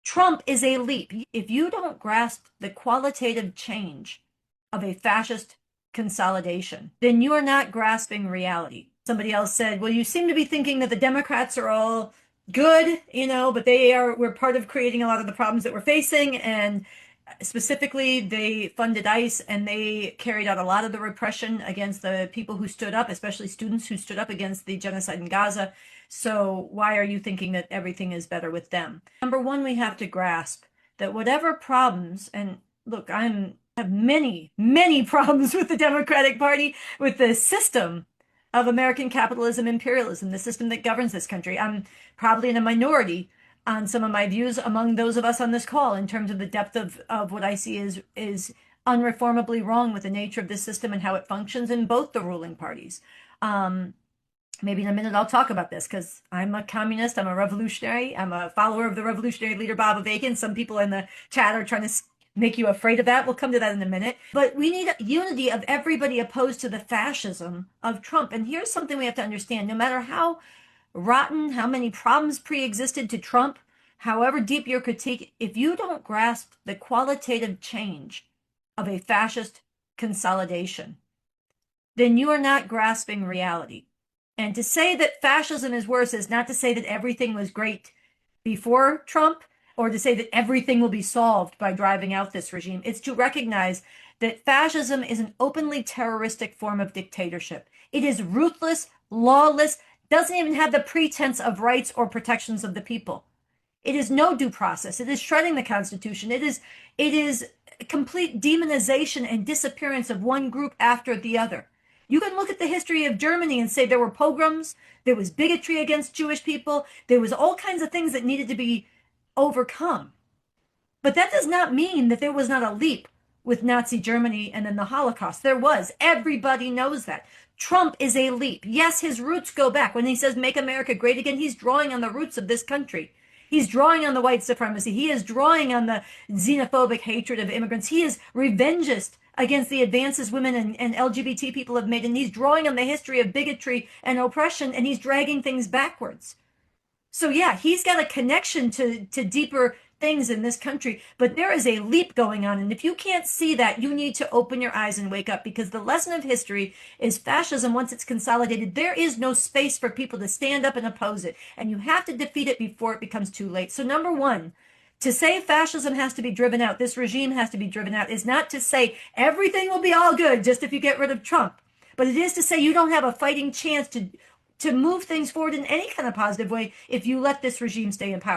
Trump is a leap. If you don't grasp the qualitative change of a fascist consolidation, then you are not grasping reality. Somebody else said, well, you seem to be thinking that the Democrats are all good, but we're part of creating a lot of the problems that we're facing. And specifically, they funded ICE and they carried out a lot of the repression against the people who stood up, especially students who stood up against the genocide in Gaza. So why are you thinking that everything is better with them? Number one, we have to grasp that whatever problems, and look, I have many, many problems with the Democratic Party, with the system of American capitalism, imperialism, the system that governs this country. I'm probably in a minority on some of my views among those of us on this call in terms of the depth of what I see is unreformably wrong with the nature of this system and how it functions in both the ruling parties. Maybe in a minute I'll talk about this because I'm a communist, I'm a revolutionary, I'm a follower of the revolutionary leader Bob Avakian. Some people in the chat are trying to make you afraid of that. We'll come to that in a minute. But we need unity of everybody opposed to the fascism of Trump. And here's something we have to understand. No matter how rotten, how many problems pre-existed to Trump, however deep your critique, if you don't grasp the qualitative change of a fascist consolidation, then you are not grasping reality. And to say that fascism is worse is not to say that everything was great before Trump or to say that everything will be solved by driving out this regime. It's to recognize that fascism is an openly terroristic form of dictatorship. It is ruthless, lawless, doesn't even have the pretense of rights or protections of the people. It is no due process. It is shredding the Constitution. It is complete demonization and disappearance of one group after the other. You can look at the history of Germany and say there were pogroms, there was bigotry against Jewish people, there was all kinds of things that needed to be overcome. But that does not mean that there was not a leap with Nazi Germany and then the Holocaust. There was. Everybody knows that. Trump is a leap. Yes, his roots go back. When he says make America great again, he's drawing on the roots of this country. He's drawing on the white supremacy. He is drawing on the xenophobic hatred of immigrants. He is revengist against the advances women and LGBT people have made. And he's drawing on the history of bigotry and oppression, and he's dragging things backwards. So yeah, he's got a connection to deeper things in this country, but there is a leap going on. And if you can't see that, you need to open your eyes and wake up, because the lesson of history is fascism, once it's consolidated, there is no space for people to stand up and oppose it. And you have to defeat it before it becomes too late. So number one, to say fascism has to be driven out, this regime has to be driven out, is not to say everything will be all good just if you get rid of Trump. But it is to say you don't have a fighting chance to move things forward in any kind of positive way if you let this regime stay in power.